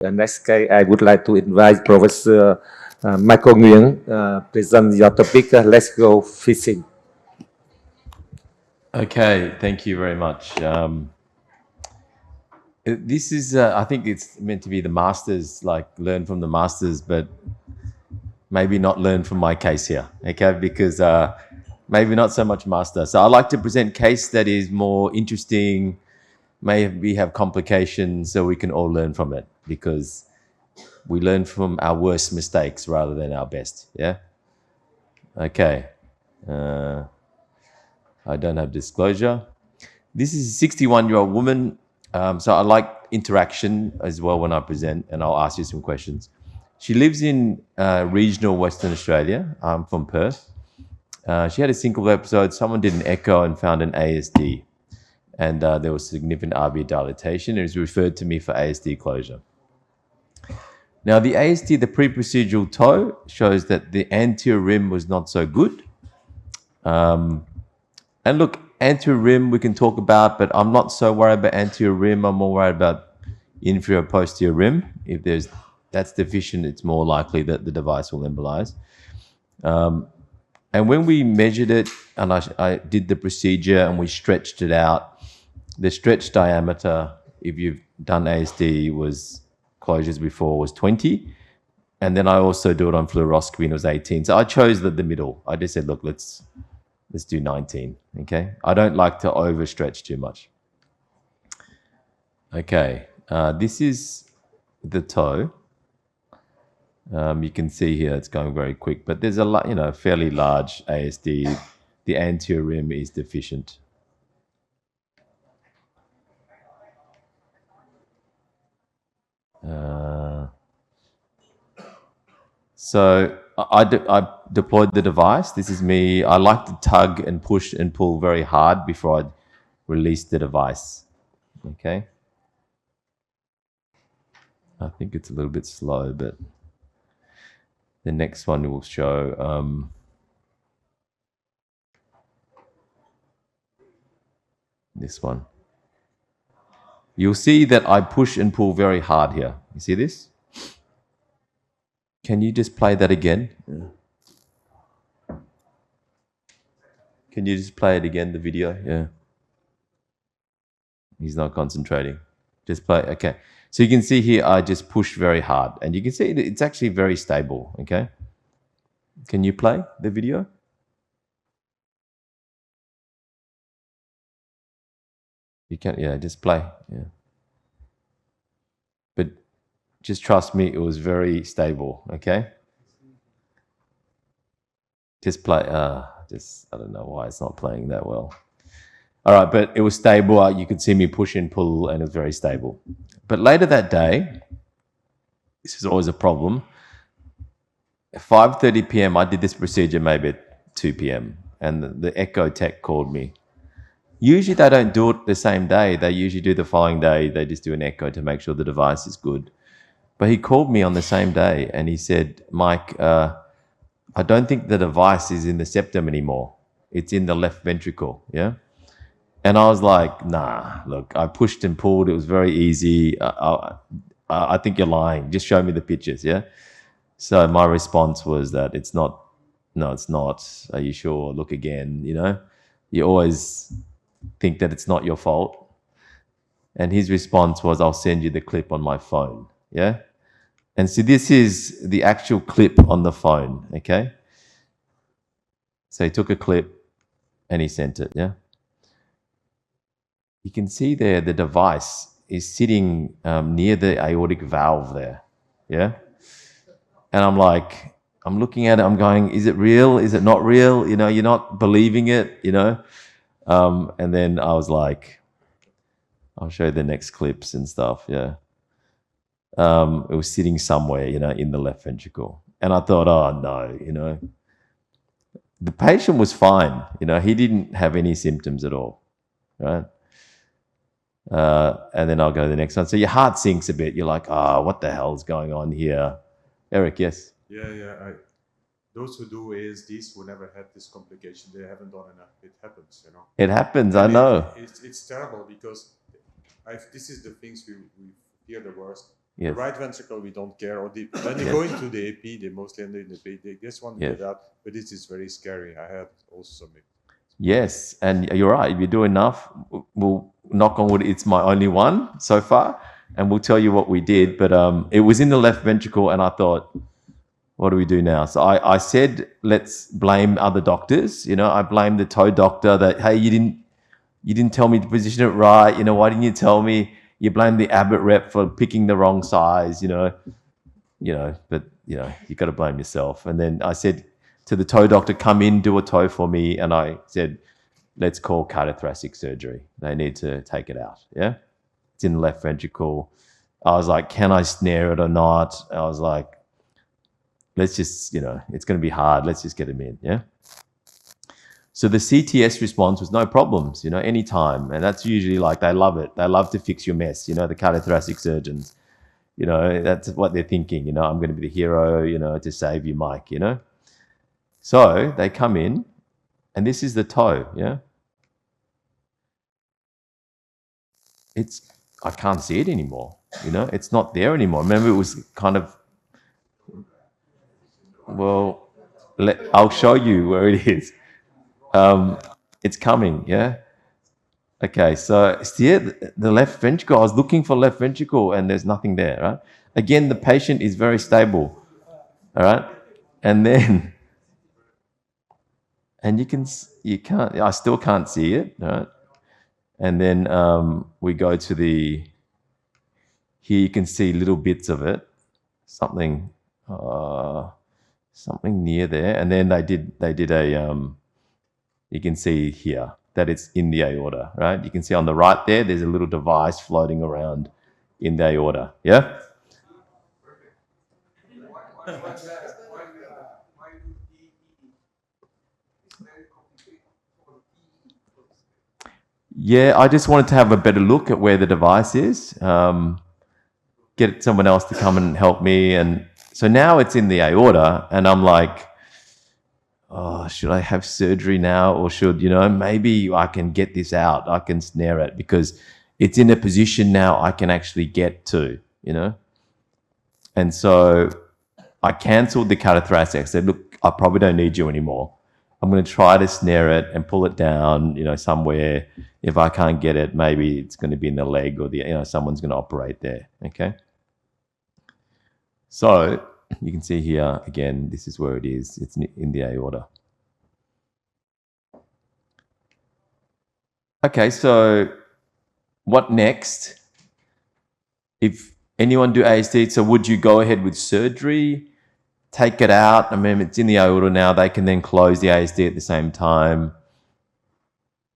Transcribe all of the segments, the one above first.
The next case, I would like to invite Professor Michael Nguyen present your topic. Let's go fishing. Okay, thank you very much. This is, I think it's meant to be the masters, like learn from the masters, but maybe not learn from my case here, okay? Because maybe not so much master. So I like to present case that is more interesting, maybe have complications, so we can all learn from it because we learn from our worst mistakes rather than our best, yeah? Okay. I don't have disclosure. This is a 61-year-old woman. So I like interaction as well when I present, and I'll ask you some questions. She lives in regional Western Australia. I'm from Perth. She had a single episode. Someone did an echo and found an ASD, and there was significant RV dilatation. It was referred to me for ASD closure. Now, the ASD, the pre-procedural toe, shows that the anterior rim was not so good. And look, anterior rim we can talk about, but I'm not so worried about anterior rim. I'm more worried about inferior posterior rim. If that's deficient, it's more likely that the device will embolize. And when we measured it, and I did the procedure and we stretched it out, the stretch diameter, if you've done ASD, was closures before was 20. And then I also do it on fluoroscopy and it was 18. So I chose the middle. I just said, look, let's do 19, okay? I don't like to overstretch too much. Okay, this is the toe. You can see here it's going very quick, but there's a fairly large ASD. The anterior rim is deficient. So I deployed the device. This is me. I like to tug and push and pull very hard before I release the device. Okay. I think it's a little bit slow, but the next one will show. This one. You'll see that I push and pull very hard here. You see this? Can you just play that again? Yeah. Can you just play it again, the video? Yeah. He's not concentrating. Just play. Okay. So you can see here, I just push very hard. And you can see it's actually very stable. Okay. Can you play the video? You can, yeah, just play. Yeah. But just trust me, it was very stable. Okay. Just play. I don't know why it's not playing that well. All right, but it was stable. You could see me push and pull, and it was very stable. But later that day, this is always a problem. At 5:30 p.m., I did this procedure maybe at 2 p.m., and the echo tech called me. Usually they don't do it the same day. They usually do the following day. They just do an echo to make sure the device is good. But he called me on the same day, and he said, Mike, I don't think the device is in the septum anymore. It's in the left ventricle, yeah? And I was like, nah, look, I pushed and pulled. It was very easy. I think you're lying. Just show me the pictures, yeah? So my response was that it's not, no, it's not. Are you sure? Look again, you know? You always think that it's not your fault. And his response was, I'll send you the clip on my phone, yeah? And so this is the actual clip on the phone, okay? So he took a clip and he sent it, yeah? You can see there the device is sitting near the aortic valve there, yeah? And I'm looking at it, I'm going, is it real? Is it not real? You know, you're not believing it, you know? And then I was like, I'll show you the next clips and stuff, yeah. It was sitting somewhere, you know, in the left ventricle. And I thought, oh no, you know. The patient was fine, you know, he didn't have any symptoms at all, right? And then I'll go to the next one. So your heart sinks a bit. You're like, what the hell's going on here? Eric, yes? Yeah. Those who do ASDs who never had this complication, they haven't done enough. It happens, you know. It happens, I And know. it's terrible because this is the things we fear the worst. Yes. Right ventricle, we don't care. Or when they go into the AP, they mostly end in the AP. They just want to Yes. get out, but this is very scary. I had also some. Yes, and you're right. If you do enough, we'll knock on wood. It's my only one so far, and we'll tell you what we did. But it was in the left ventricle, and I thought, what do we do now? So I said, let's blame other doctors. You know, I blamed the toe doctor that, hey, you didn't tell me to position it right. You know, why didn't you tell me? You blame the Abbott rep for picking the wrong size. But you got to blame yourself. And then I said to the toe doctor, come in, do a toe for me. And I said, let's call cardiothoracic surgery. They need to take it out. Yeah. It's in the left ventricle. I was like, can I snare it or not? I was like, let's just, it's going to be hard. Let's just get him in. Yeah. So the CTS response was no problems, anytime. And that's usually like, they love it. They love to fix your mess, the cardiothoracic surgeons. That's what they're thinking, I'm going to be the hero, to save you, Mike, So they come in, and this is the toe, yeah? I can't see it anymore, It's not there anymore. Remember, it was kind of, well, I'll show you where it is. It's coming, yeah? Okay, so see the left ventricle. I was looking for left ventricle and there's nothing there, right? Again, the patient is very stable, all right? And then, and I still can't see it, all right? And then we go to here you can see little bits of it, something near there. And then they did you can see here that it's in the aorta, right? You can see on the right there's a little device floating around in the aorta, yeah? Yeah, I just wanted to have a better look at where the device is, get someone else to come and help me. And so now it's in the aorta, and I'm like, oh, should I have surgery now? Or should, maybe I can get this out. I can snare it because it's in a position now I can actually get to, And so I canceled the cardiothoracic. I said, look, I probably don't need you anymore. I'm going to try to snare it and pull it down, somewhere. If I can't get it, maybe it's going to be in the leg or someone's going to operate there. Okay. So you can see here, again, this is where it is. It's in the aorta. Okay, so what next? If anyone do ASD, so would you go ahead with surgery, take it out? I mean, it's in the aorta now. They can then close the ASD at the same time.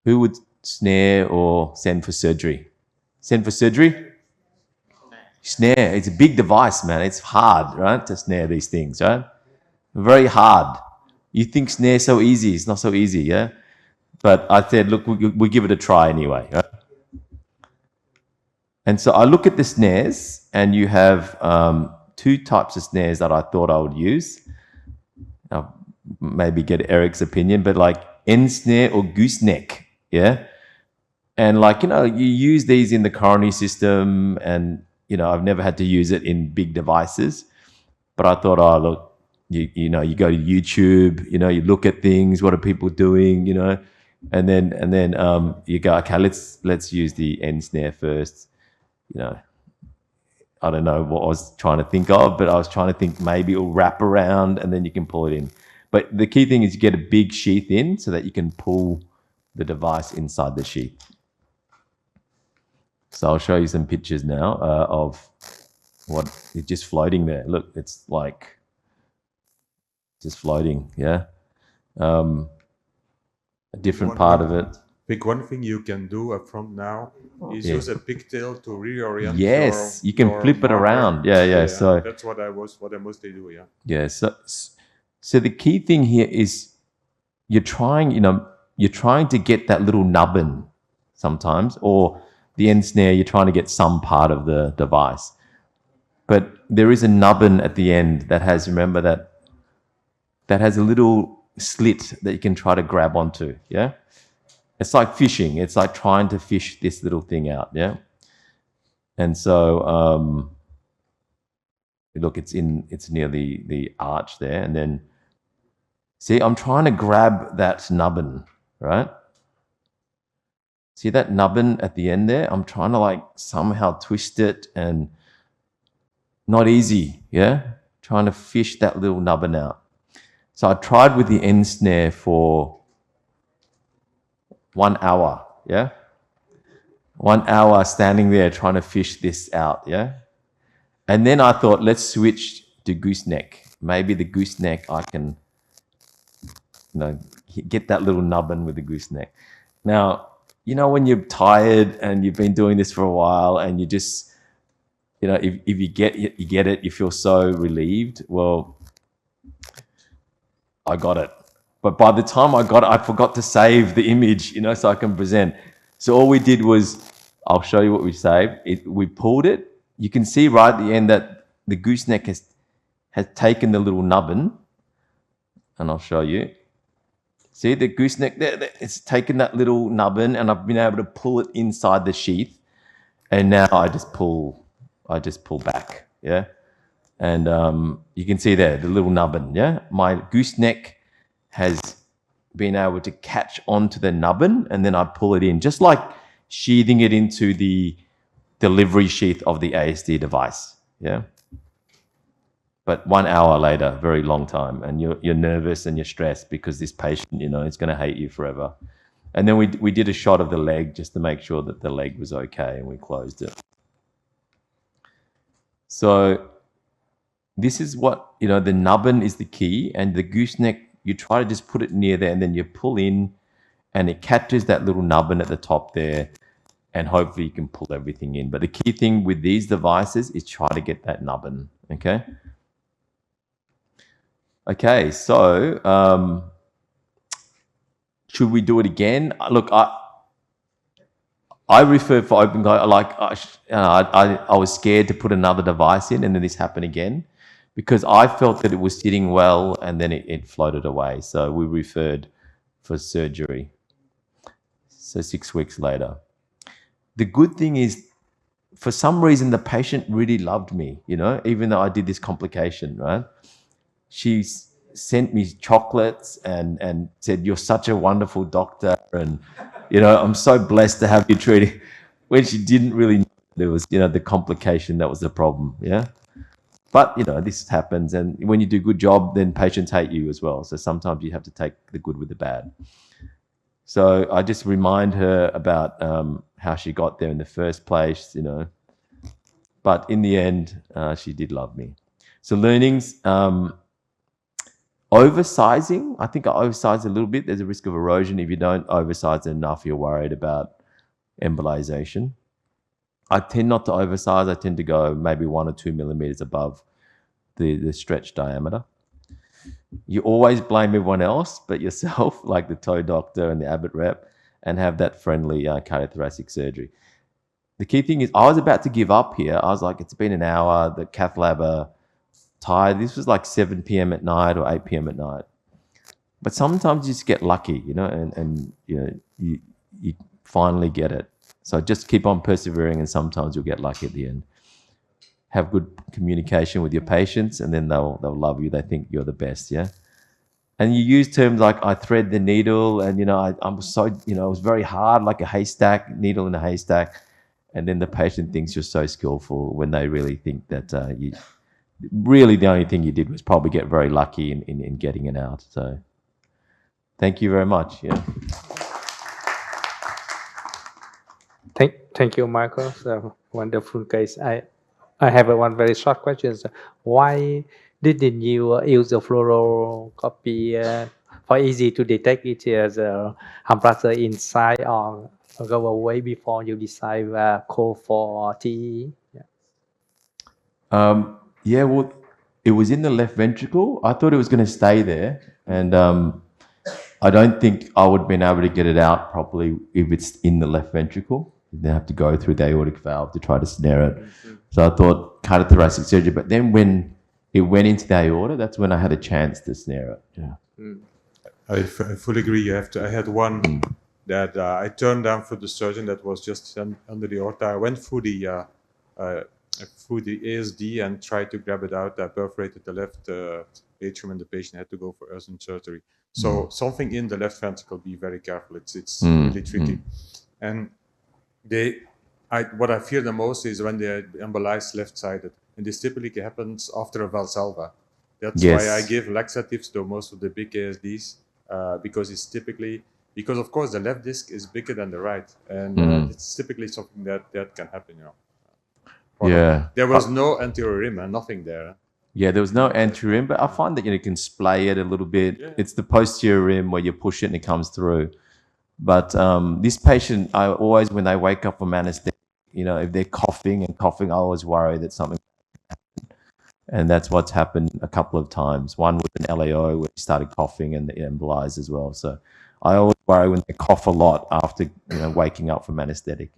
Who would snare or send for surgery? Send for surgery? Snare. It's a big device, man. It's hard, right, to snare these things, right? Very hard. You think snare so easy. It's not so easy, yeah? But I said, look, we give it a try anyway, right? And so I look at the snares, and you have two types of snares that I thought I would use. I'll maybe get Eric's opinion, but like N snare or gooseneck, yeah? And like, you use these in the coronary system, and I've never had to use it in big devices, but I thought, oh, look, you go to YouTube, you look at things, what are people doing, and then you go, okay, let's use the N snare first. I don't know what I was trying to think of, but I was trying to think maybe it'll wrap around and then you can pull it in. But the key thing is you get a big sheath in so that you can pull the device inside the sheath. So I'll show you some pictures now of what is just floating there. Look, it's like just floating, yeah. A different part of it. One thing you can do up front now is use a pigtail to reorient. Yes, you can flip it around. Yeah. So that's what I mostly do. Yeah. Yeah. So the key thing here is you're trying to get that little nubbin sometimes, or the end snare, you're trying to get some part of the device. But there is a nubbin at the end that has, remember, that has a little slit that you can try to grab onto, yeah? It's like fishing. It's like trying to fish this little thing out, yeah? And so Look, it's near the arch there, and then see, I'm trying to grab that nubbin, right? See that nubbin at the end there? I'm trying to like somehow twist it, and not easy, yeah? Trying to fish that little nubbin out. So I tried with the end snare for 1 hour, yeah? 1 hour standing there trying to fish this out, yeah? And then I thought, let's switch to gooseneck. Maybe the gooseneck I can, get that little nubbin with the gooseneck. Now, when you're tired and you've been doing this for a while and you just, if you get it, you feel so relieved. Well, I got it. But by the time I got it, I forgot to save the image, so I can present. So all we did was, I'll show you what we saved. We pulled it. You can see right at the end that the gooseneck has taken the little nubbin, and I'll show you. See the gooseneck there? It's taken that little nubbin, and I've been able to pull it inside the sheath. And now I just pull back, yeah. And you can see there the little nubbin, yeah. My gooseneck has been able to catch onto the nubbin, and then I pull it in, just like sheathing it into the delivery sheath of the ASD device, yeah. But 1 hour later, very long time, and you're nervous and you're stressed because this patient, is going to hate you forever. And then we did a shot of the leg just to make sure that the leg was okay, and we closed it. So this is what, the nubbin is the key, and the gooseneck, you try to just put it near there, and then you pull in, and it catches that little nubbin at the top there, and hopefully you can pull everything in. But the key thing with these devices is try to get that nubbin, okay? Okay, so should we do it again? Look, I referred for open guide. I was scared to put another device in, and then this happened again, because I felt that it was sitting well, and then it floated away. So we referred for surgery. So 6 weeks later. The good thing is, for some reason, the patient really loved me, even though I did this complication, right? She sent me chocolates and said, "You're such a wonderful doctor, and I'm so blessed to have you treating." When she didn't really know there was, the complication that was the problem, yeah. But this happens, and when you do a good job, then patients hate you as well. So sometimes you have to take the good with the bad. So I just remind her about how she got there in the first place, But in the end, she did love me. So learnings. Oversizing, I think I oversized a little bit. There's a risk of erosion. If you don't oversize enough, you're worried about embolization. I tend not to oversize. I tend to go maybe 1 or 2 millimeters above the stretch diameter. You always blame everyone else but yourself, like the toe doctor and the Abbott rep, and have that friendly cardiothoracic surgery. The key thing is, I was about to give up here. I was like, it's been an hour. The cath lab are tired. This was like 7 p.m. at night or 8 p.m. at night. But sometimes you just get lucky, and you finally get it. So just keep on persevering, and sometimes you'll get lucky at the end. Have good communication with your patients, and then they'll love you. They think you're the best, yeah? And you use terms like, I thread the needle, and, I'm so, it was very hard, like a haystack, needle in a haystack. And then the patient thinks you're so skillful when they really think that really the only thing you did was probably get very lucky in getting it out. So thank you very much. Yeah. Thank you, Michael. So wonderful case. I have one very short question. So why didn't you use the fluoroscopy for easy to detect it as a hamburger inside or go away before you decide call for TE? Yeah, well, it was in the left ventricle. I thought it was going to stay there, and I don't think I would have been able to get it out properly if it's in the left ventricle. They have to go through the aortic valve to try to snare it. So I thought cardiothoracic surgery, but then when it went into the aorta, that's when I had a chance to snare it. Yeah. I fully agree. I had one that I turned down for the surgeon that was just under the aorta. I went through the through the ASD and tried to grab it out. I perforated the left atrium, and the patient had to go for urgent surgery. So something in the left ventricle, be very careful. It's really tricky. And what I fear the most is when they embolize left-sided, and this typically happens after a Valsalva. That's Yes. why I give laxatives to most of the big ASDs, because it's typically, because of course the left disc is bigger than the right, and it's typically something that can happen, you know. Yeah. There was no anterior rim and nothing there. Yeah, there was no anterior rim, but I find that you can splay it a little bit. Yeah. It's the posterior rim where you push it and it comes through. But this patient, I always, when they wake up from anesthetic, if they're coughing, I always worry that something happened. And that's what's happened a couple of times. One with an LAO where he started coughing and it embolized as well. So I always worry when they cough a lot after waking up from anesthetic.